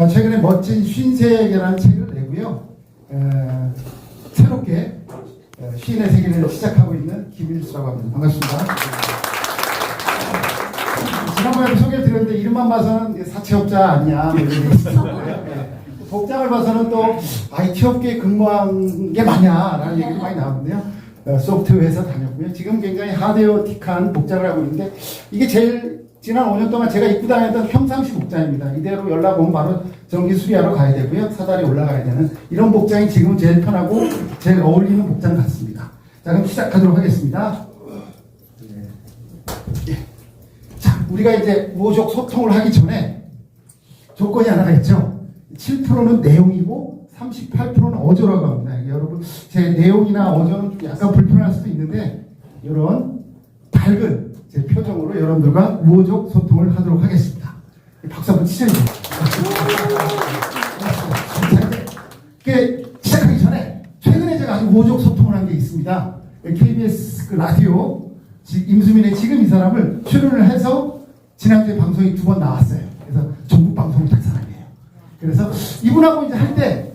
최근에 멋진 쉰세계라는 책을 내고요. 새롭게 시인의 세계를 시작하고 있는 김일수라고 합니다. 반갑습니다. 지난번에 소개를 드렸는데 이름만 봐서는 사채업자 아니냐 이런 얘기 있었고요. 복장을 봐서는 또 IT 업계에 근무한 게 맞냐라는 얘기도 많이 나오는데요. 소프트웨어 회사 다녔고요. 지금 굉장히 하드웨어틱한 복장을 하고 있는데 이게 제일 지난 5년 동안 제가 입고 다녔던 평상시 복장입니다. 이대로 연락 오면 바로 전기 수리하러 가야 되고요. 사다리 올라가야 되는 이런 복장이 지금 제일 편하고 제일 어울리는 복장 같습니다. 자, 그럼 시작하도록 하겠습니다. 자, 우리가 이제 우호적 소통을 하기 전에 조건이 하나가 있죠. 7%는 내용이고 38%는 어조라고 합니다. 여러분, 제 내용이나 어조는 약간 불편할 수도 있는데 이런 밝은 제 표정으로 여러분들과 우호적 소통을 하도록 하겠습니다. 박수 한번 치셔야 돼요. 시작하기 전에 최근에 제가 아주 우호적 소통을 한 게 있습니다. KBS 라디오 임수민의 지금 이 사람을 출연을 해서 지난주에 방송이 2번 나왔어요. 그래서 전국 방송 작사람이에요. 그래서 이분하고 이제 할 때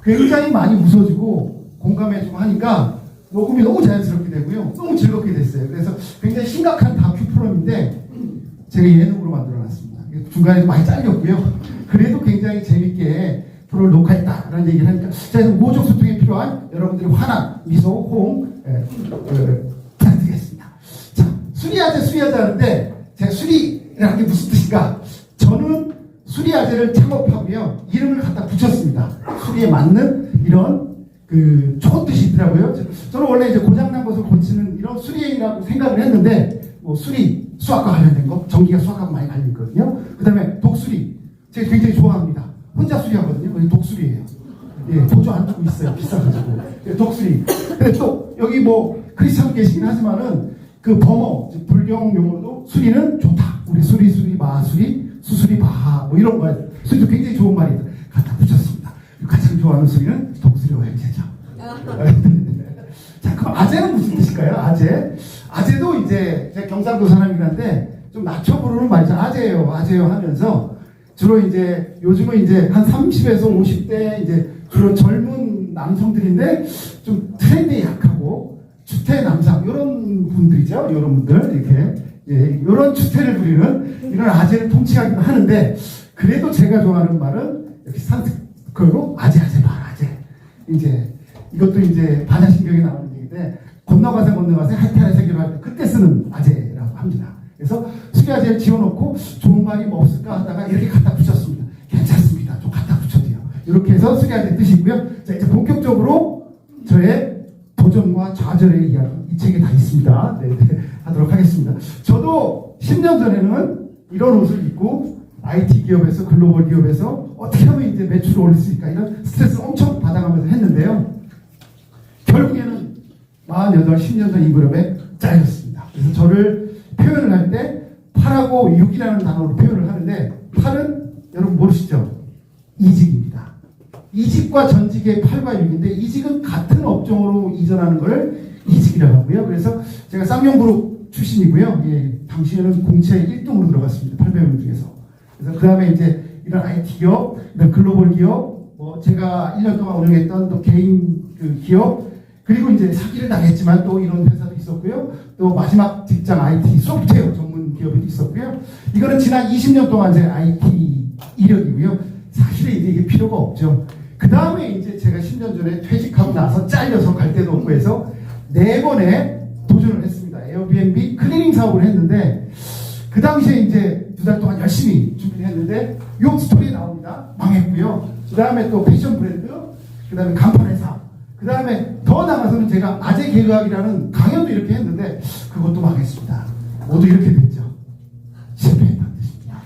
굉장히 많이 웃어주고 공감해주고 하니까 녹음이 너무 자연스럽게 되고요. 너무 즐겁게 됐어요. 그래서 굉장히 심각한 다큐 프로인데 제가 예능으로 만들어놨습니다. 중간에도 많이 잘렸고요. 그래도 굉장히 재밌게 프로를 녹화했다라는 얘기를 하니까 제가 우호적 소통에 필요한 여러분들의 환한 미소, 호응 부탁드리겠습니다. 자, 수리아재 하는데 제가 수리라는 게 무슨 뜻인가? 저는 수리아재를 창업하고요. 이름을 갖다 붙였습니다. 수리에 맞는 이런 좋은 뜻이 있더라고요. 저는 원래 이제 고장난 것을 고치는 이런 수리행이라고 생각을 했는데, 뭐 수리, 수학과 관련된 거, 전기가 수학하고 많이 관련 있거든요. 그 다음에 독수리, 제가 굉장히 좋아합니다. 혼자 수리하거든요. 독수리예요. 예, 보조 안 두고 있어요. 비싸가지고. 예, 독수리. 근데 또 여기 뭐 크리스찬 계시긴 하지만은 그 범어, 불경 용어도 수리는 좋다. 우리 수리, 마수리, 수수리, 바, 뭐 이런 거. 수리도 굉장히 좋은 말이 갖다 붙였습니다. 가장 좋아하는 수리는 독수리와 형제죠. 자, 그럼 아재는 무슨 뜻일까요? 아재도 이제 제가 경상도 사람이긴 한데 좀 낮춰 부르는 말이죠. 아재요 하면서 주로 이제 요즘은 이제 한 30에서 50대 이제 주로 젊은 남성들인데 좀 트렌드에 약하고 추태 남상 이런 분들이죠. 이런 분들 이렇게 이런 추태를 부리는 이런 아재를 통칭하기도 하는데 그래도 제가 좋아하는 말은 이렇게 그리고 아재 이제 이것도 이제 반야신경에 나오는 얘기인데 건너가세 하이탈의 세계로 할 때 그때 쓰는 아재라고 합니다. 그래서 수리아재를 지어놓고 좋은 말이 뭐 없을까 하다가 이렇게 갖다 붙였습니다. 괜찮습니다. 좀 갖다 붙여도요. 이렇게 해서 수리아재 뜻이고요. 자, 이제 본격적으로 저의 도전과 좌절의 이야기 이 책에 다 있습니다. 네, 하도록 하겠습니다. 저도 10년 전에는 이런 옷을 입고 IT 기업에서 글로벌 기업에서 어떻게 하면 이제 매출을 올릴 수 있을까 이런 스트레스를 엄청 받아가면서 했는데요. 결국에는 48, 10년 전 이 무렵에 잘렸습니다. 그래서 저를 표현을 할 때 8하고 6이라는 단어로 표현을 하는데 8은 여러분 모르시죠? 이직입니다. 이직과 전직의 8과 6인데 이직은 같은 업종으로 이전하는 걸 이직이라고 하고요. 그래서 제가 쌍용그룹 출신이고요. 예, 당시에는 공채 1등으로 들어갔습니다. 800명 중에서. 그래서 그 다음에 이제 이런 IT 기업, 글로벌 기업, 뭐 제가 1년 동안 운영했던 또 개인 기업, 그리고 이제 사기를 당했지만 또 이런 회사도 있었고요. 또 마지막 직장 IT 소프트웨어 전문 기업이 있었고요. 이거는 지난 20년 동안 제 IT 이력이고요. 사실은 이제 이게 필요가 없죠. 그 다음에 이제 제가 10년 전에 퇴직하고 나서 잘려서 갈 데도 없고 해서 4번에 도전을 했습니다. 에어비앤비 클리닝 사업을 했는데 그 당시에 이제 2달 동안 열심히 준비를 했는데 요 스토리 나옵니다. 망했고요. 그 다음에 또 패션 브랜드, 그 다음에 간판 회사, 그 다음에 더 나가서는 제가 아재 개그학이라는 강연도 이렇게 했는데 그것도 망했습니다. 모두 이렇게 됐죠. 실패했다는 뜻입니다.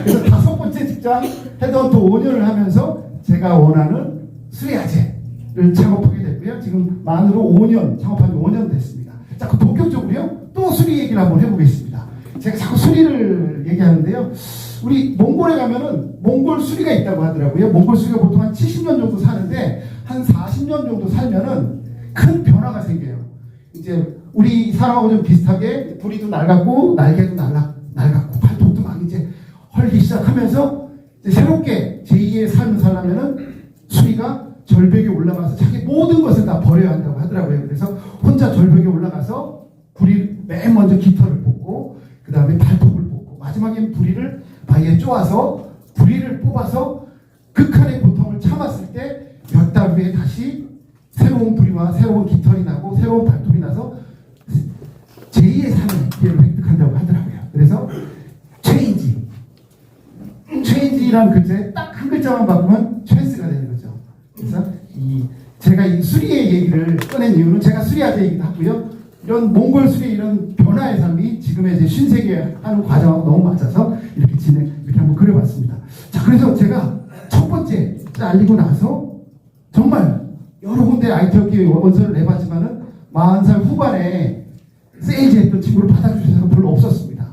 그래서 5번째 직장 헤드헌터 5년을 하면서 제가 원하는 수리아재를 창업하게 됐고요. 지금 만으로 5년, 창업한 지 5년 됐습니다. 자, 그 본격적으로요. 또 수리 얘기를 한번 해보겠습니다. 제가 자꾸 수리를 얘기하는데요. 우리 몽골에 가면은 몽골 수리가 있다고 하더라고요. 몽골 수리가 보통 한 70년 정도 사는데 한 40년 정도 살면은 큰 변화가 생겨요. 이제 우리 사람하고 좀 비슷하게 부리도 낡았고 날개도 낡았고 팔뚝도 막 이제 헐기 시작하면서 이제 새롭게 제2의 삶을 살려면은 수리가 절벽에 올라가서 자기 모든 것을 다 버려야 한다고 하더라고요. 그래서 혼자 절벽에 올라가서 맨 먼저 깃털을 뽑고 그 다음에 발톱을 뽑고 마지막에 부리를 바위에 쪼아서 부리를 뽑아서 극한의 고통을 참았을 때 몇 달 후에 다시 새로운 부리와 새로운 깃털이 나고 새로운 발톱이 나서 제2의 삶의 기회를 획득한다고 하더라고요. 그래서 체인지라는 글자에 딱 한 글자만 바꾸면 찬스가 되는 거죠. 그래서 제가 이 수리의 얘기를 꺼낸 이유는 제가 수리아재이기도 하고요. 이런 몽골 수리 이런 변화의 삶이 지금의 제 신세계 하는 과정하고 너무 맞아서 이렇게 한번 그려봤습니다. 자, 그래서 제가 첫 번째 알리고 나서 정말 여러 군데 IT 업계 원서를 내봤지만은 40살 후반에 세일즈 했던 친구를 받아주셔서 별로 없었습니다.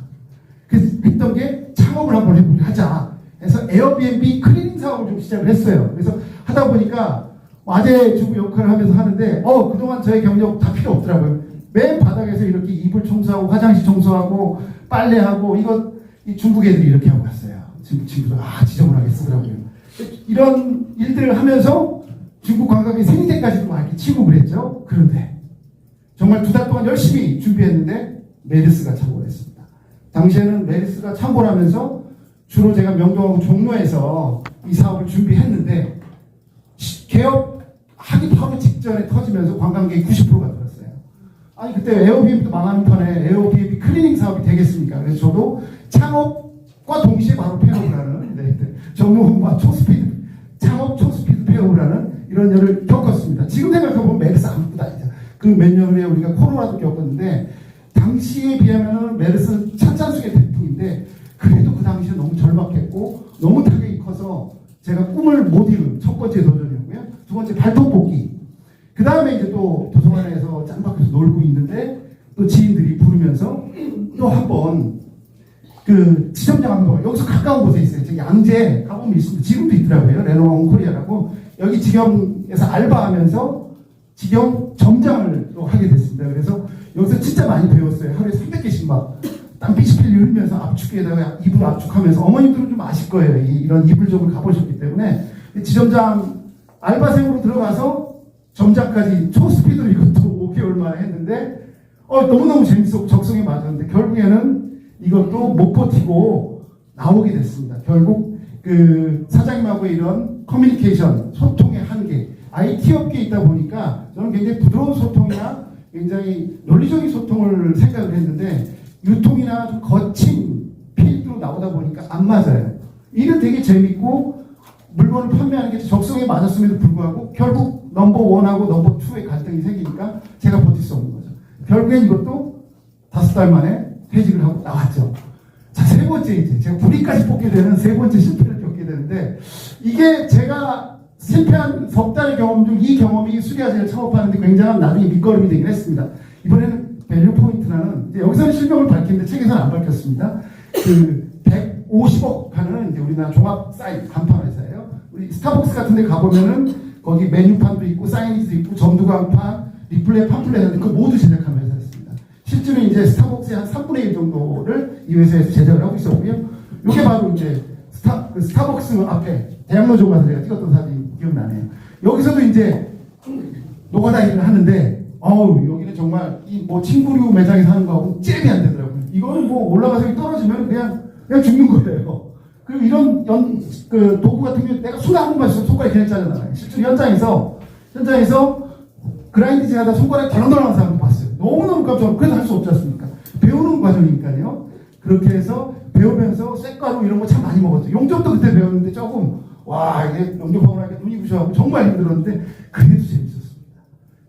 그래서 했던 게 창업을 한번 하자 해서 에어비앤비 클리닝 사업을 좀 시작을 했어요. 그래서 하다 보니까 아재 주부 역할을 하면서 하는데 그동안 저의 경력 다 필요 없더라고요. 맨 바닥에서 이렇게 이불 청소하고 화장실 청소하고 빨래하고 이 중국 애들이 이렇게 하고 갔어요. 친구들 지저분하게 쓰더라고요. 이런 일들을 하면서 중국 관광객 생태까지도 막 이렇게 치고 그랬죠. 그런데 정말 2달 동안 열심히 준비했는데 메르스가 창궐 했습니다. 당시에는 메르스가 창궐하면서 주로 제가 명동하고 종로에서 이 사업을 준비했는데 개업하기 바로 직전에 터지면서 관광객이 90%가 들었어요. 아니 그때 에어비앤비도 망하는 판에 에어비앤비 클리닝 사업이 되겠습니까? 그래서 저도 창업과 동시에 바로 폐업을 하는 정말 창업 초스피드 폐업을 하는 이런 일을 겪었습니다. 지금 생각해보면 메르스 아무것도 아니죠. 그 몇 년 후에 우리가 코로나도 겪었는데 당시에 비하면 메르스는 찬찬수의 태풍인데 그래도 그 당시에 너무 절박했고 너무 타격이 커서 제가 꿈을 못 이룬 첫 번째 도전이었고요. 두 번째 발톱 뽑기. 그 다음에 이제 또 도서관에서 짱박혀서 놀고 있는데 또 지인들이 부르면서 또 한 번 그 지점장 한번 여기서 가까운 곳에 있어요. 저기 양재 가보면 있습니다. 지금도 있더라고요. 레노 코리아라고 여기 직영에서 알바하면서 직영 점장을 또 하게 됐습니다. 그래서 여기서 진짜 많이 배웠어요. 하루에 300개씩 막 땀삐시필 흘리면서 압축기에다가 이불 압축하면서 어머님들은 좀 아실 거예요. 이런 이불족을 가보셨기 때문에 지점장 알바생으로 들어가서 점장까지 초스피드로 이것도 5개월 만에 했는데 너무너무 재밌었고 적성에 맞았는데 결국에는 이것도 못 버티고 나오게 됐습니다. 결국 그 사장님하고의 이런 커뮤니케이션, 소통의 한계, IT 업계에 있다 보니까 저는 굉장히 부드러운 소통이나 굉장히 논리적인 소통을 생각을 했는데 유통이나 좀 거친 필드로 나오다 보니까 안 맞아요. 일은 되게 재밌고 물건을 판매하는 게 적성에 맞았음에도 불구하고 결국 넘버 1하고 넘버 2의 갈등이 생기니까 제가 버틸 수 없는 거죠. 결국엔 이것도 5달 만에 퇴직을 하고 나왔죠. 자, 세 번째 이제 제가 불이까지 뽑게 되는 세 번째 실패를 겪게 되는데 이게 제가 실패한 석 달의 경험 중 이 경험이 수리아재를 창업하는데 굉장한 나중에 밑거름이 되긴 했습니다. 이번에는 밸류 포인트라는 이제 여기서는 실명을 밝히는데 책에서는 안 밝혔습니다. 그 150억 하는 이제 우리나라 종합 사이트 간판 회사예요. 우리 스타벅스 같은 데 가보면은 거기 메뉴판도 있고 사이니지도 있고 점두광판, 리플렛, 팜플렛 그 모두 제작한 회사였습니다. 실제로 이제 스타벅스의 한 3분의 1 정도를 이 회사에서 제작을 하고 있었고요. 이게 바로 이제 스타벅스 앞에 대학로조 가서 제가 찍었던 사진 기억나네요. 여기서도 이제 노가다 일을 하는데 여기는 정말 이 뭐 친구류 매장에서 하는 거하고 잽이 안 되더라고요. 이거는 뭐 올라가서 떨어지면 그냥 죽는 거예요. 그리고 이런 그 도구 같은 경우 내가 손 한 번만 있으면 손가락이 그냥 잘라나가요. 실제로 현장에서 그라인딩 하다 손가락이 덜렁덜렁한 사람도 봤어요. 너무너무 깜짝 놀라서 그래도 할 수 없지 않습니까? 배우는 과정이니까요. 그렇게 해서 배우면서 쇳가루 이런 거 참 많이 먹었죠. 용접도 그때 배웠는데 조금 이게 용접하고 나니까 눈이 부셔가지고 정말 힘들었는데 그래도 재밌었습니다.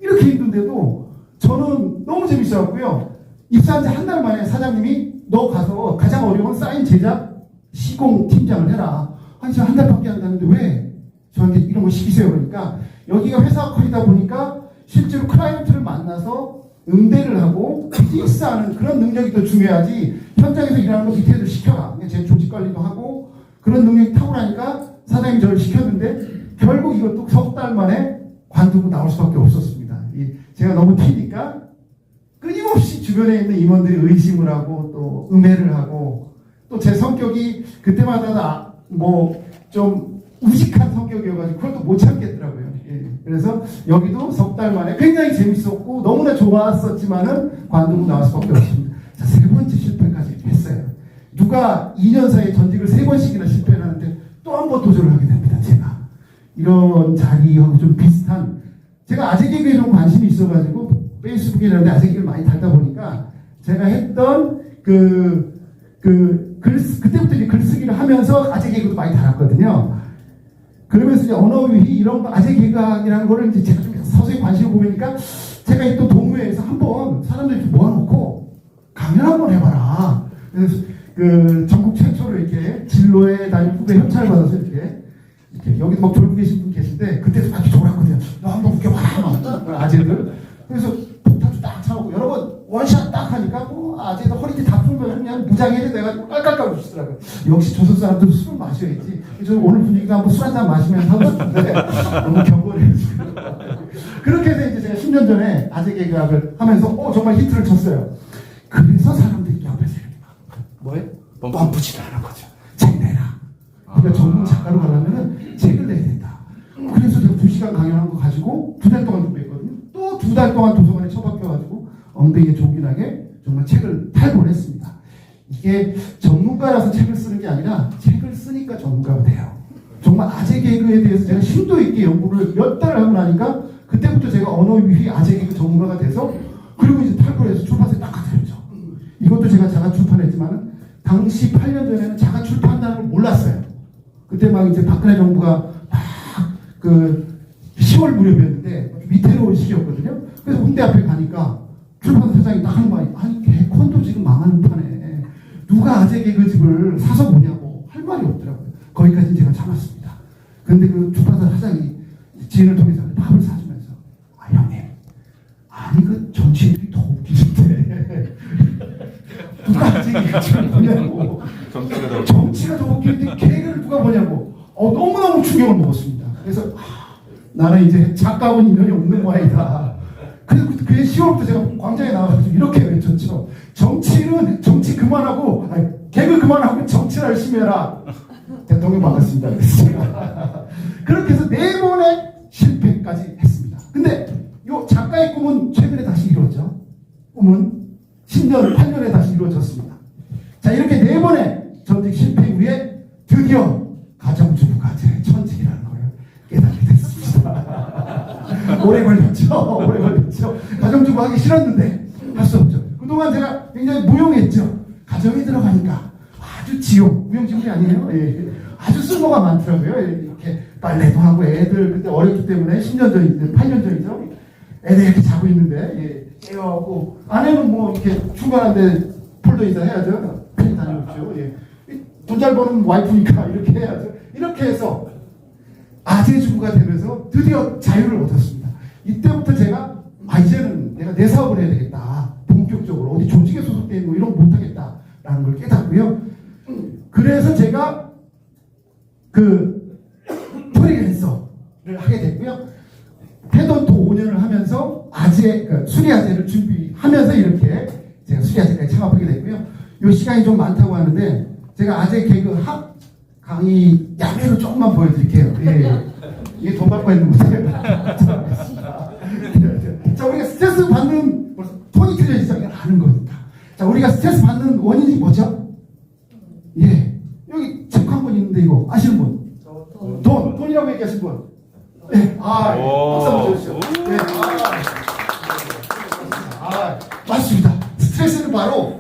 이렇게 힘든데도 저는 너무 재밌어갖고요. 입사한 지 한 달 만에 사장님이 너 가서 가장 어려운 사인 제작 시공 팀장을 해라. 아니 저 한 달밖에 안 됐는데 왜 저한테 이런 거 시키세요? 그러니까 여기가 회사가 커지다 보니까 실제로 클라이언트를 만나서 응대를 하고 비즈니스하는 그런 능력이 더 중요하지 현장에서 일하는 거 밑에 애들 시켜라. 제 조직 관리도 하고 그런 능력이 탁월하니까 사장님이 저를 시켰는데 결국 이것도 석 달 만에 관두고 나올 수밖에 없었습니다. 제가 너무 튀니까 끊임없이 주변에 있는 임원들이 의심을 하고 또 음해를 하고 또 제 성격이 그때마다 뭐 좀 우직한 성격이어가지고 그걸 또 못 참겠더라고요. 예. 그래서 여기도 석 달 만에 굉장히 재밌었고 너무나 좋았었지만은 관두고 나올 수밖에 없습니다. 자, 세 번째 실패까지 했어요. 누가 2년 사이에 전직을 3번씩이나 실패를 하는데 또 한 번 도전을 하게 됩니다. 제가 이런 자리하고 좀 비슷한, 제가 아재 개그에 좀 관심이 있어가지고 페이스북에 이런 데 아재 개그를 많이 달다 보니까 제가 했던 그때부터 이제 글쓰기를 하면서 아재 개그도 많이 달았거든요. 그러면서 이제 언어유희 이런 거 아재 개그학이라는 거를 이제 제가 좀 서서히 관심을 보이니까 제가 이 또 동호회에서 한번 사람들 이렇게 모아놓고 강연 한번 해봐라. 그래서 그 전국 최초로 이렇게 진로에 다니는 후배 협찬을 받아서 이렇게 여기도 막 졸고 계신 분 계신데 그때도 아주 졸았거든요. 너 한번 웃겨봐라. 아재들. 그래서 폭탄도 딱 차고 여러 번 원샷 딱 하니까 뭐 아재들 허리띠 다 풀면 그냥 무장해서 내가 깔깔깔 웃으시더라고요. 역시 조선 사람들은 술을 마셔야지. 저 오늘 분위기도 한번 술 한잔 마시면서 하고 싶은데 너무 경건해요. 그렇게 해서 이제 제가 10년 전에 아재 개그학을 하면서 정말 히트를 쳤어요. 그래서 사람들이 옆에서 이렇게 뭐예요? 펌프질을 하는 거죠. 책 내라. 그러니까 전문 작가로 가려면 책을 내야 된다. 그래서 제가 2시간 강연한 거 가지고 2달 동안 준비했거든요. 또 2달 동안 도서관에 처박혀가지고 엉덩이에 조기나게 정말 책을 탈고를 했습니다. 이게 전문가라서 책을 쓰는 게 아니라 책을 쓰니까 전문가가 돼요. 정말 아재 개그에 대해서 제가 심도 있게 연구를 몇 달을 하고 나니까 그때부터 제가 언어유희 아재 개그 전문가가 돼서 그리고 이제 탈고를 해서 출판사에 딱 가드렸죠. 이것도 제가 자가 출판했지만 당시 8년 전에는 자가 출판한다는 걸 몰랐어요. 그때 막 이제 박근혜 정부가 막 10월 무렵이었는데 위태로운 시기였거든요. 그래서 홍대 앞에 가니까 출판사 사장이 딱 하는 말이 아니 개콘도 지금 망하는 판에 누가 아재 개그집을 사서 보냐고 할 말이 없더라고요. 거기까지 제가 참았습니다. 그런데 그 출판사 사장이 지인을 통해서 밥을 사주면서 형님 아니 그 정치인들이 더 웃기는데 누가 아재 개그집을 보냐고 정치가 더 웃기는데 개그를 누가 보냐고 너무너무 충격을 먹었습니다. 그래서 나는 이제 작가하고 인연이 없는 모양이다. 그래서 그게 10월부터 제가 광장에 나와가지고 이렇게 외쳤죠. 정치는 정치 그만하고 개그 그만하고 정치를 열심히 해라. 대통령 반갑습니다. 그렇게 해서 4번의 실패까지 했습니다. 근데 요 작가의 꿈은 최근에 다시 이루어졌죠. 꿈은 10년, 8년에 다시 이루어졌습니다. 자, 이렇게 4번의 전직 실패 후에 드디어 가정주부가 제 천직이라는 거예요. 깨닫게 됐습니다. 오래 걸렸죠. 가정주부 하기 싫었는데 할 수 없죠. 그동안 제가 굉장히 무용했죠. 가정에 들어가니까 아주 무용지물이 아니에요. 예. 아주 쓸모가 많더라고요. 이렇게 빨래도 하고 애들 그때 어렸기 때문에 10년 전이죠. 8년 전이죠. 애들 이렇게 자고 있는데 깨워갖고 아내는 뭐 이렇게 출근하는데 폴더 인사 해야죠. 편히 다녀오죠. 돈 잘 버는 와이프니까 이렇게 해야죠. 이렇게 해서 아재 주부가 되면서 드디어 자유를 얻었습니다. 이때부터 제가 이제는 내가 내 사업을 해야 되겠다. 본격적으로 어디 조직에 소속되어 있는 거 이런 거 못하겠다라는 걸 깨닫고요. 그래서 제가 프리랜서를 하게 됐고요. 패던트 5년을 하면서 수리아재를 준비하면서 이렇게 제가 수리아재까지 창업하게 됐고요. 이 시간이 좀 많다고 하는데 제가 아재 개그 강의 야매로 조금만 보여드릴게요. 이게 돈 받고 있는 거예요. 자, 우리가 스트레스 받는 톤이 틀려지죠. 이건 아는 거니까. 자, 우리가 스트레스 받는 원인이 뭐죠? 여기 책 한 권 있는데 이거 아시는 분? 돈이라고 얘기하신 분? 박수 한번 주시죠. 맞습니다. 스트레스는 바로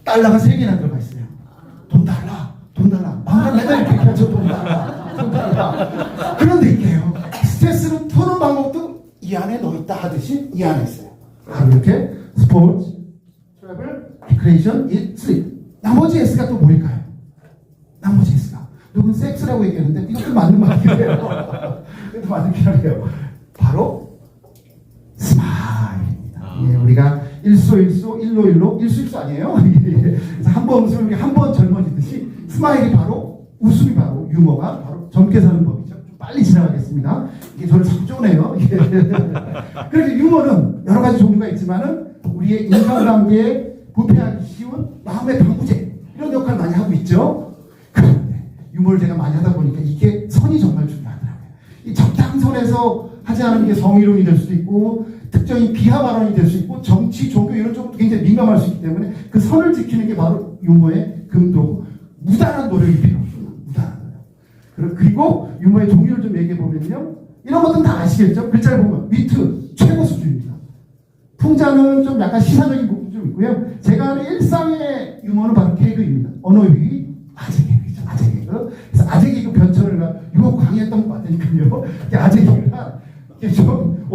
달러가 3개나 들어가 있어요. 돈 달라. 방금 매달 이렇게 얘기하죠. 돈 달라. 그런데 이게요. 스트레스를 푸는 방법도 이 안에 넣어있다 하듯이 이 안에 있어요. 바로 이렇게 스포츠, 트래블, 리크레이션, 슬립. 나머지 S가 또 뭘까요? 나머지 S가. 누군 섹스라고 얘기했는데 이것도 맞는 말이에요. 이것도 맞는 말이에요. 바로 스마일입니다. 우리가 일소일소, 일로일로, 일수일수 아니에요? 그래서 한번 웃으면 우리 한 번 젊어지듯이 스마일이 바로 웃음이 바로 유머가 바로 젊게 사는 법이죠. 좀 빨리 지나가겠습니다. 이게 저를 자꾸 쪼네요. 그래서 유머는 여러 가지 종류가 있지만은 우리의 인간관계에 부패하기 쉬운 마음의 방부제 이런 그런 역할 많이 하고 있죠. 그런데 유머를 제가 많이 하다 보니까 이게 선이 정말 중요하더라고요. 이 적당선에서 하지 않은 게 성희롱이 될 수도 있고 특정인 비하 발언이 될 수 있고 정치, 종교 이런 쪽도 굉장히 민감할 수 있기 때문에 그 선을 지키는 게 바로 유머의 금도고 무단한 노력이 필요합니다. 무단한 노력. 그리고 유머의 종류를 좀 얘기해 보면요. 이런 것들은 다 아시겠죠? 글자를 보면 위트 최고 수준입니다. 풍자는 좀 약간 시사적인 부분이 좀 있고요. 제가 하는 일상의 유머는 바로 개그입니다. 언어유희, 아재 개그죠. 아재 개그. 그래서 아재 개그 변천을 유머 강의했던 것 같으니까요. 아재 개그가 좀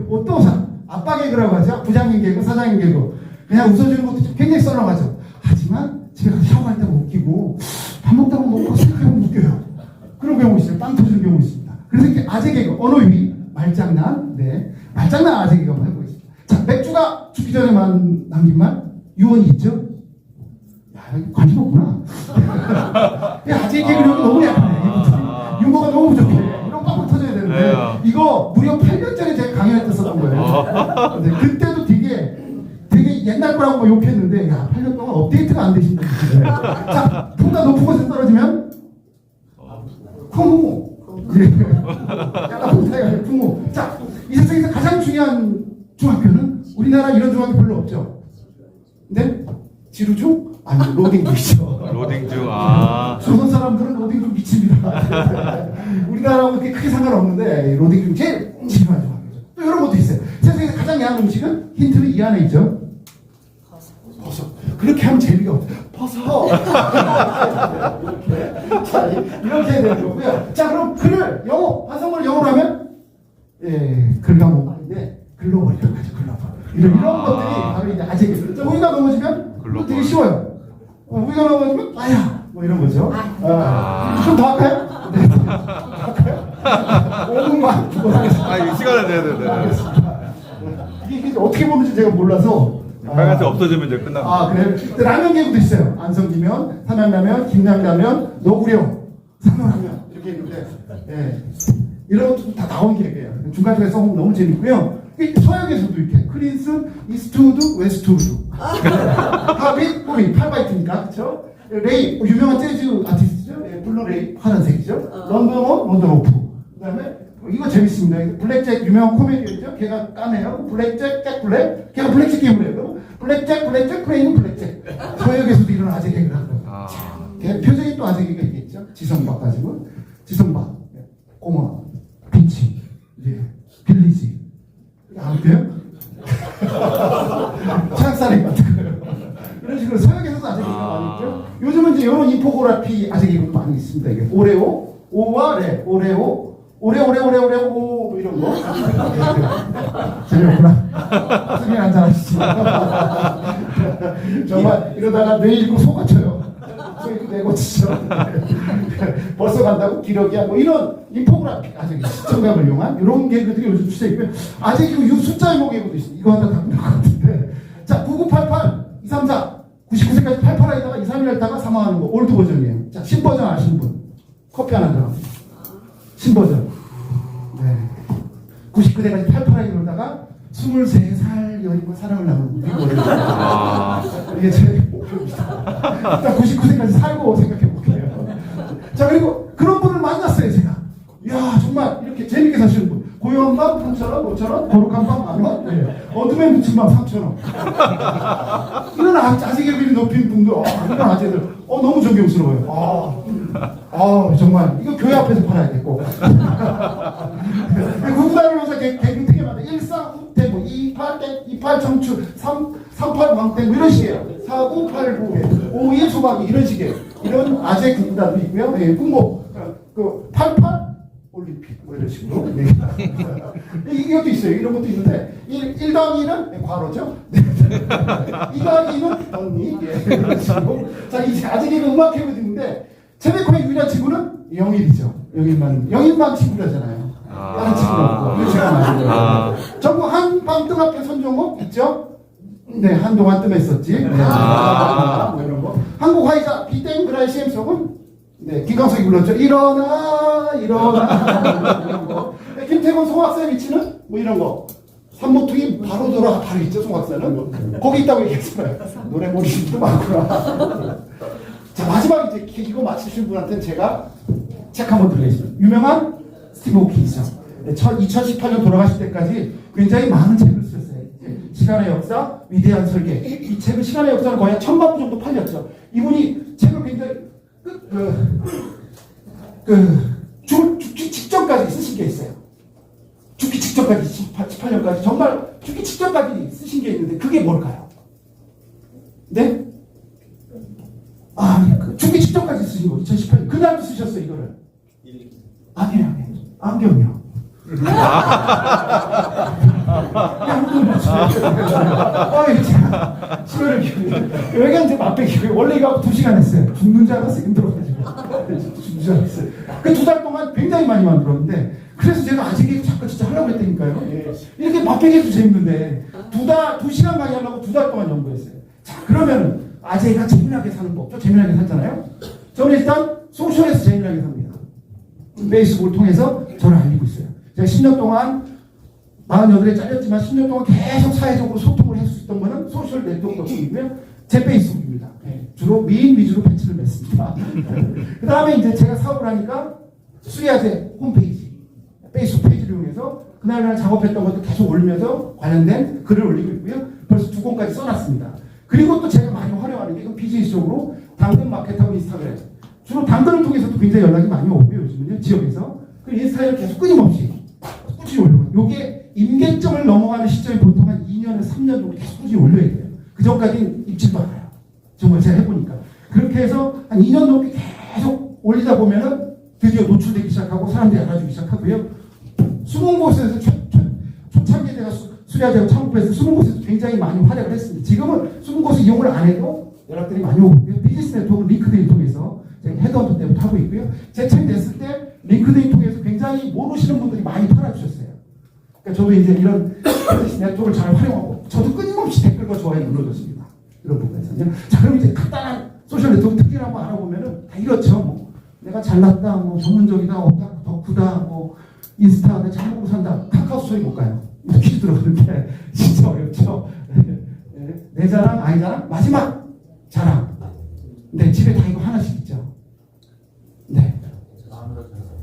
옷도상, 아빠 개그라고 하죠. 부장님 개그, 사장님 개그. 그냥 웃어주는 것도 굉장히 썰렁하죠. 하지만 집에 가서 샤워할 때가 웃기고 밥 먹다가 먹고 생각하면 웃겨요. 그런 경우 있어요. 빵 터지는 경우 있습니다. 그래서 이렇게 아재 개그, 언어유희, 말장난, 네. 말장난 아재 개그 한번 해보겠습니다. 자, 맥주가 죽기 전에 남긴 말, 유언이 있죠? 야, 관심 없구나. 아재 개그력이 너무 약하네. 유머가 너무 부족해. 이런 빵빵 터져야 되는데, 이거 무려 8년 전에 제가 강연할 때 썼던 거예요. 근데 그때도 되게 옛날 거라고 욕했는데, 야, 8년 동안 업데이트가 안 되신다. 자, 풍가 높은 곳에 떨어지면, 풍무. 약간 풍사가 아니라 풍무. 자, 이 세상에서 가장 중요한 중학교는 우리나라 이런 중학교 별로 없죠. 근데 지루중? 아니, 로딩중이죠. 로딩중. 조선 사람들은 로딩중 미칩니다. 우리나라하고 그렇게 크게 상관없는데 로딩중 제일 지루한 중학교죠. 또 이런 것도 있어요. 세상에서 가장 야한 음식은 힌트는 이 안에 있죠. 버섯. 그렇게 하면 재미가 없어요. 버섯. 자, 이렇게 해야 되는 거고요. 자, 그럼 글을 영어, 완성문을 영어로 하면 글과목인데 글로벌이라고 하죠. 글로벌. 이런 것들이 바로 이제 아재 개그. 자, 우리가 넘어지면 글로벌. 되게 쉬워요. 우리가 넘어지면 아야 뭐 이런 거죠. 좀 더 할까요? 네. 좀 더 할까요? 5분만 두고 하겠습니다. 시간을 내야 되는데. 알겠습니다. 이게 어떻게 보는지 제가 몰라서. 빨간색 없어지면 이제 끝납니다. 그래요? 라면 개그도 있어요. 안성기면, 삼양라면, 김양라면, 너구령, 삼양라면 이렇게 있는데, 이런 것도 다 나온 개그예요. 중간중간에 써보면 너무 재밌고요. 서양에서도 이렇게 클린슨, 이스트우드, 웨스트우드, 하빗, 호비, 8바이트니까 그렇죠? 레이, 유명한 재즈 아티스트죠. 블루레이, 파란색이죠. 런던온, 런던오프. 그다음에 이거 재밌습니다. 블랙잭 유명한 코미디언이죠. 걔가 까매요. 블랙잭, 잭 블랙. 걔가 블랙잭 게임을 해요. 블랙잭, 플레이는 블랙잭. 서역에서도 이런 아재 개그를 하더라고요. 걔 표정이 또 아재 개그가 있겠죠. 지성박 가지고. 지성박, 꼬마, 비치, 빌리지. 안 돼요? 창살인 같은 거예요. 이런 식으로 서역에서도 아재 개그가 많이 있죠. 요즘은 이제 이런 인포그래피 아재 개그도 많이 있습니다. 이게 오레오, 오와 레, 오레오, 오레오 이런 거 재미없구나. 승인 한잔 하시죠. 정말 이러다가 뇌 잃고 속아쳐요. 소 잃고 뇌 고치죠. 벌써 간다고 기러기야 뭐 이런 인포그래픽 아재 시청감을 이용한 이런 개그들이 요즘 추세 있고요. 아재 개그 숫자 이모 개그도 있습니다. 이거 하나 다 끝날 것 같은데. 자, 9988 234 99세까지 88하다가 231 했다가 사망하는 거 올드 버전이에요. 자, 신버전 아시는 분 커피 하나 들어. 신버전. 네. 99대까지 팔팔하게 놀다가 23살 여인과 사랑을 나누는 이게 제 목표입니다. 일단 99세까지 살고 생각해 볼게요. 자, 그리고 그런 분을 만났어요, 제가. 이야, 정말 이렇게 재밌게 사시는 분. 고요한 밤 3,000원, 5,000원, 거룩한 밤 10,000원, 어둠에 묻힌 밤 3,000원. 이런 아재 개그를 높인 분들, 이런 아재들, 너무 존경스러워요. 정말 이거 교회 앞에서 팔아야겠고. 구구단위로서 개그 되게 많아요. 14후퇴부, 28 청춘, 38 광땡 뭐 이런 식이에요. 49, 89, 52 소박이 이런 식이에요. 이런 아재 구구단도 있고요. 군목, 88 올림픽 뭐 이런 식으로. 이것도 있어요. 이런 것도 있는데 1 더하기 1은 과로죠. 2 더하기 2는 언니. 이런 식으로. 자, 이제 아재 개그 음악 개그도 있는데 제네코의 유일한 친구는 영일이죠. 영일만 친구라잖아요. 다른 친구가 없고. 이거 제가 말해요. 전국 한방등학교 선정곡 있죠? 네, 한동안 뜸했었지. 네, 뭐 이런 거. 한국 화이자 비땡그라의 CM송은 네, 김광석이 불렀죠. 일어나 이런 거. 김태곤 송악사의 위치는 뭐 이런 거. 삼모퉁이 바로 돌아 바로 있죠. 송악사는 거기 있다고 얘기했어요. 노래 모르시는 분도 많구나. 자, 마지막 이제 이거 맞추신 분한테는 제가 책 한번 드리겠습니다. 유명한 스티브 호킹이죠. 2018년 돌아가실 때까지 굉장히 많은 책을 쓰셨어요. 시간의 역사, 위대한 설계. 이 책은 시간의 역사는 거의 한 1000만 부 정도 팔렸죠. 이분이 책을 굉장히 죽기 직전까지 쓰신 게 있어요. 죽기 직전까지 18년까지 정말 죽기 직전까지 쓰신 게 있는데 그게 뭘까요? 네? 죽기 직전까지 쓰신 거 2018년 그날도 쓰셨어요 이거를. 아니에요. 안경이요. 제가 시간을 기울여 여기가 이제 맛배기고요. 원래 이거 2시간 했어요. 죽는 줄 알았어요. 힘들어가지고 죽는 줄 알았어요. 그 2달 동안 굉장히 많이 만들었는데 그래서 제가 아직 자꾸 진짜 하려고 했다니까요. 이렇게 맛배기도 재밌는데 2시간 강의 하려고 2달 동안 연구했어요. 자, 그러면 아재가 재미나게 사는 법 없죠? 재미나게 살잖아요. 저는 일단 소셜에서 재미나게 삽니다. 페이스북을 통해서 저를 알리고 있어요. 제가 10년 동안 48에 잘렸지만 10년 동안 계속 사회적으로 소통을 할 수 있던 거는 소셜 네트워크 덕분이고요. 제 페이스북입니다. 주로 미인 위주로 배치를 맺습니다. 그 다음에 이제 제가 사업을 하니까 수리아재 홈페이지, 페이스북 페이지를 이용해서 그날 작업했던 것도 계속 올리면서 관련된 글을 올리고 있고요. 벌써 2권까지 써놨습니다. 그리고 또 제가 많이 활용하는 게 이건 비즈니스적으로 당근 마켓하고 인스타그램. 주로 당근을 통해서도 굉장히 연락이 많이 오고요. 요즘은요. 지역에서. 그 인스타에 계속 끊임없이 꾸준히 올려요. 요게 임계점을 넘어가는 시점이 보통 한 2년에서 3년 정도 계속 꾸준히 올려야 돼요. 그 전까지는 입질도 않아요. 정말 제가 해보니까. 그렇게 해서 한 2년 넘게 계속 올리다 보면은 드디어 노출되기 시작하고 사람들이 알아주기 시작하고요. 숨은 곳에서 초창기에 제가 수리아재가 창업해서 숨은 곳에서 굉장히 많이 활약을 했습니다. 지금은 숨은 곳을 이용을 안 해도 연락들이 많이 오고 있고요. 비즈니스 네트워크 링크드인 통해서 제가 헤드헌터 때부터 하고 있고요. 제 책 냈을 때 링크드인 통해서 굉장히 모르시는 분들이 많이 팔아주셨어요. 그러니까 저도 이제 이런 비즈니스 네트워크를 잘 활용하고 저도 끊임없이 댓글과 좋아요 눌러줬습니다. 이런 부분에서요. 자, 그럼 이제 간단한 소셜 네트워크 특징을 한번 알아보면은 다 이렇죠. 뭐 내가 잘났다, 뭐 전문적이다, 오타쿠, 덕후다, 뭐 인스타, 내가 잘 먹고 산다. 카카오 스토리 못 가요. 퀴즈 들어가는데 진짜 어렵죠. 내 자랑, 아이 자랑, 마지막 자랑. 네, 집에 다 이거 하나씩 있죠. 네.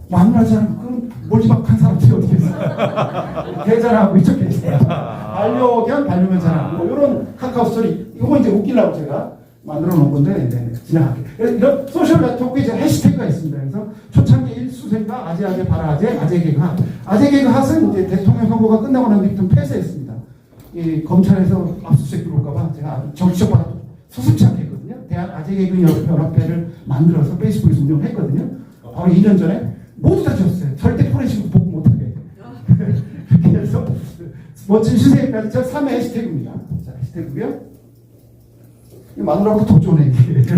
마누라 자랑, 그럼 몰지박한 사람들이 어떻게 있어요? 대자랑하고 이쪽 계세요. 반려견, 반려견 자랑. 뭐 이런 카카오 스토리. 이거 이제 웃기려고 제가 만들어 놓은 건데, 네, 지나갈게요. 이런 소셜 네트워크에 이제 해시태그가 있습니다. 그래서 초창기 일수생각, 아재, 바라아재, 아재 개그 핫. 아재 개그 핫은 이제 대통령 선거가 끝나고 난 뒤부터 폐쇄했습니다. 이 검찰에서 압수수색 들어올까봐 제가 정치적 받아도 수습치 않게 했거든요. 대한 아재 개그 연합회를 만들어서 페이스북에서 운영했거든요. 바로 2년 전에 모두 다 지웠어요. 절대 포렌식으로 보고 못하게. 그래서 멋진 시세까지 저 3회 해시태그입니다. 자, 해시태그고요. 마누라보다 더 좋네. 이렇게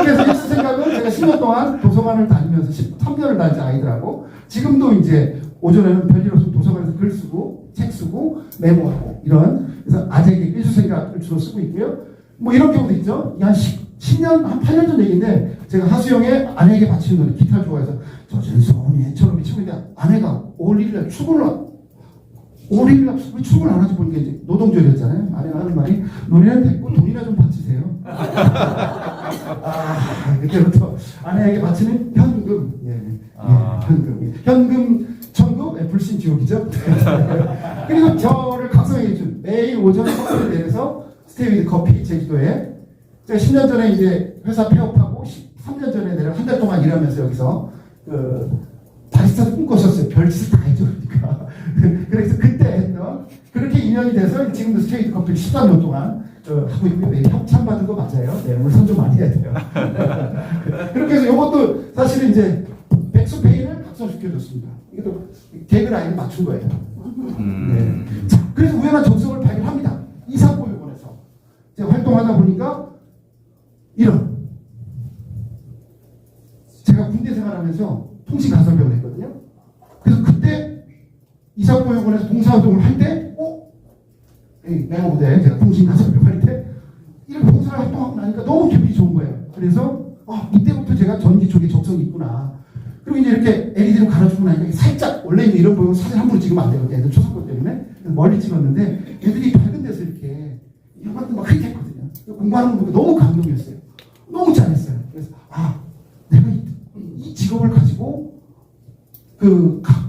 해서 일수 생각은 제가 10년 동안 도서관을 다니면서 13년을 다니지 아이들하고 지금도 이제 오전에는 별일 없으면 도서관에서 글 쓰고 책 쓰고 메모하고 이런 그래서 아재에게 일수 생각을 주로 쓰고 있고요. 뭐 이런 경우도 있죠. 한 10년, 한 8년 전 얘기인데 제가 하수영의 아내에게 바치는 노래 기타를 좋아해서 저 전소원이 애처럼 치고 있는데 아내가 5월 1일날 출근을 5월 1일날 왜 출근 안 하지 보니까 이제 노동절이었잖아요. 아내가 하는 말이 노래는 됐고 돈이나 좀 바치세요. 그때부터 아내에게 바치는 현금. 현금. 현금 천국, 불신 지옥이죠. 그리고 저를 각성해준 매일 오전 커피를 내려서 스테이비드 커피 제주도에 제가 10년 전에 이제 회사 폐업하고 3년 전에 내가 한 달 동안 일하면서 여기서 바리스타도 꿈꿨었어요. 별짓을 다 해줘. 그러니까. 그래서 그때 했던 그렇게 인연이 돼서 지금도 스테이비드 커피를 13년 동안 하고 있고요. 네, 협찬 받은 거 맞아요. 네, 오늘 선좀 많이 해야 돼요. 그렇게 해서 이것도 사실은 이제 백수페이를 각성시켜줬습니다. 이것도 개그 라인을 맞춘 거예요. 네. 자, 그래서 우연한 정성을 발견합니다. 이사보육원에서 제가 활동하다 보니까 이런 제가 군대 생활하면서 통신가설병을 했거든요. 그래서 그때 이사보육원에서 봉사활동을 할 때 내가부대 제가 통신가설병 할 때 이런 봉사활동하고 나니까 너무 기분이 좋은 거예요. 그래서 이때부터 제가 전기 쪽에 적성이 있구나. 그리고 이제 이렇게 LED로 갈아주고 나니까 살짝 원래 있는 이런 보면 사진 함부로 찍으면 안 되거든요. 애들 초상권 때문에 멀리 찍었는데 애들이 밝은 데서 이렇게 이런 것도 막 그렇게 했거든요. 공부하는 거 너무 감동이었어요. 너무 잘했어요. 그래서 내가 이 직업을 가지고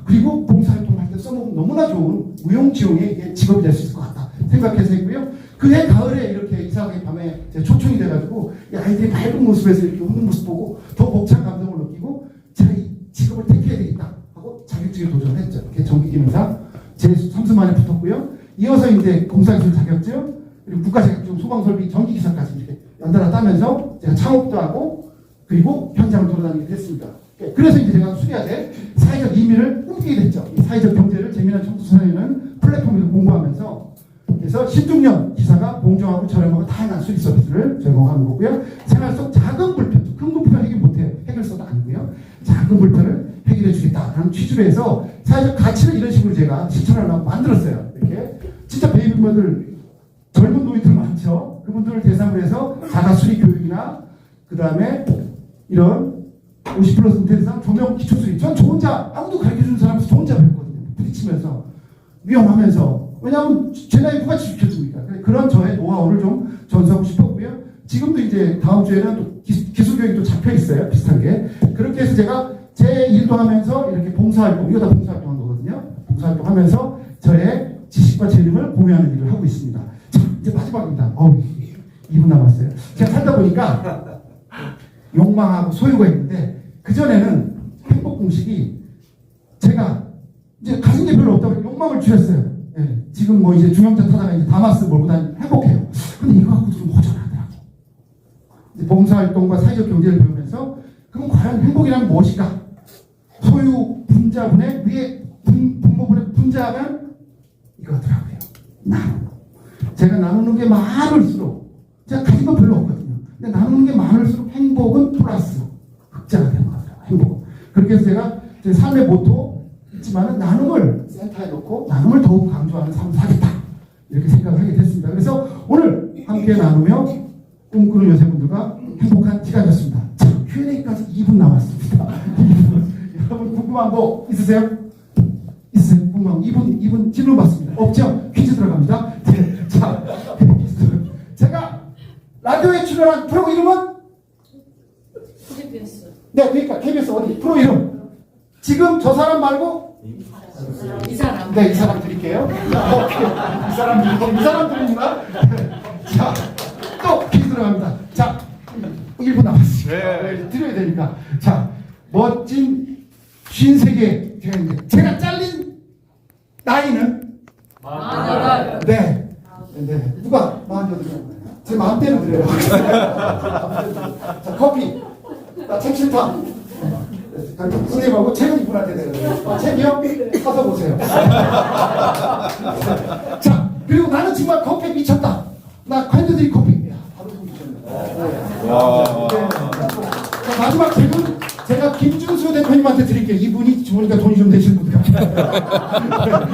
그리고 봉사활동을 할 때 써먹으면 너무나 좋은 무용지용의 이게 직업이 될 수 있을 것 같다 생각해서 했고요. 그해 가을에 이렇게 이사가의 밤에 제가 초청이 돼가지고 이 아이들이 밝은 모습에서 이렇게 웃는 모습 보고 더 벅찬 감동을 느끼고 제가 이 직업을 택해야 되겠다 하고 자격증에 도전했죠. 이렇게 전기기능사 제 3수 만에 붙었고요. 이어서 이제 공사기술 자격증 그리고 국가자격증 소방설비 전기기사까지 이렇게 연달아 따면서 제가 창업도 하고 그리고 현장을 돌아다니게 됐습니다. 그래서 이제 제가 수리아대 사회적 이민을 꿈꾸게 됐죠. 이 사회적 경제를 재미난 청소년에는 플랫폼에서 공부하면서 그래서 16년 기사가 공정하고 저렴하고 다양한 수리 서비스를 제공하는 거고요. 생활 속 작은 불편, 큰 불편 해결 못해요. 해결사도 아니고요. 작은 불편을 해결해 주겠다라는 취지로 해서 사회적 가치를 이런 식으로 제가 실천하려고 만들었어요. 이렇게 진짜 베이비부모들 젊은 노인들 많죠. 그분들을 대상으로 해서 자가 수리 교육이나 그 다음에 이런 50플러스 은퇴대상 조명 기초수리. 전 저 혼자 아무도 가르쳐주는 사람에서 저 혼자 배웠거든요. 부딪히면서 위험하면서. 왜냐하면 제 나이 누가 지켜줍니까? 그런 저의 노하우를 좀 전수하고 싶었고요. 지금도 이제 다음 주에는 또 기술 교육이 또 잡혀 있어요. 비슷한 게. 그렇게 해서 제가 제 일도 하면서 이렇게 봉사활동, 이거 다 봉사활동 한 거거든요. 봉사활동 하면서 저의 지식과 재능을 공유하는 일을 하고 있습니다. 자, 이제 마지막입니다. 2분 남았어요. 제가 살다 보니까 욕망하고 소유가 있는데 그전에는 행복 공식이 제가 이제 가진 게 별로 없다고 욕망을 줄였어요. 예, 지금 뭐 이제 중형차 타다가 이제 다마스 몰고 다니면 행복해요. 근데 이거 갖고 좀 허전하더라고. 이제 봉사활동과 사회적 경제를 배우면서 그럼 과연 행복이란 무엇일까? 소유 분자분의 위에 분모분의 분자하면 이거더라고요. 나눔. 제가 나누는 게 많을수록 제가 가진 건 별로 없거든요. 근데 나누는 게 많을수록 행복은 플러스 흑자가 되는 거더라고요. 행복은. 그렇게 해서 제가 제 삶의 모토 있지만은 나눔을 센터에 놓고 나눔을 더욱 강조하는 삶을 살겠다 이렇게 생각을 하게 됐습니다. 그래서 오늘 함께 나누며 꿈꾸는 여성분들과 행복한 시간이었습니다. 자, Q&A까지 2분 남았습니다. 2분. 여러분 궁금한 거 있으세요? 있으세요? 궁금한 거 2분 질문 받습니다. 없죠? 퀴즈 들어갑니다. 네, 자, 제가 라디오에 출연한 프로 이름은? KBS. 네, 그러니까 KBS 어디? 프로 이름. 지금 저 사람 말고? 이 사람. 네, 이 사람 드릴게요. 이 사람 드립니다. 자, 또 퀴즈 들어갑니다. 자, 1분 남았습니다. 네. 드려야 되니까. 자, 멋진 53개 제가 잘린 나이는? 48. 네. 네. 누가 48이요? 제 마음대로 드려요. 자, 커피. 나 책 싫다. 선생님하고 책은 이분한테 드려요. 책이요? 사서 보세요. 자, 그리고 나는 정말 커피에 미쳤다. 나 핸드드립 커피. 야, 바로 손 주셨네. 자, 마지막 책은 제가 김준수 대표님한테 드릴게요. 이분이 주머니가 돈이 좀 되시는 분 같아요.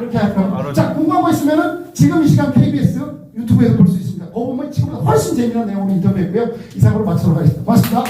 이렇게 할까요? 자, 궁금한 거 있으면은 지금 이 시간 KBS 유튜브에서 볼 수 있습니다. 거기 보면 지금보다 훨씬 재미난 내용으로 인터뷰했고요. 이상으로 마치도록 하겠습니다. 고맙습니다.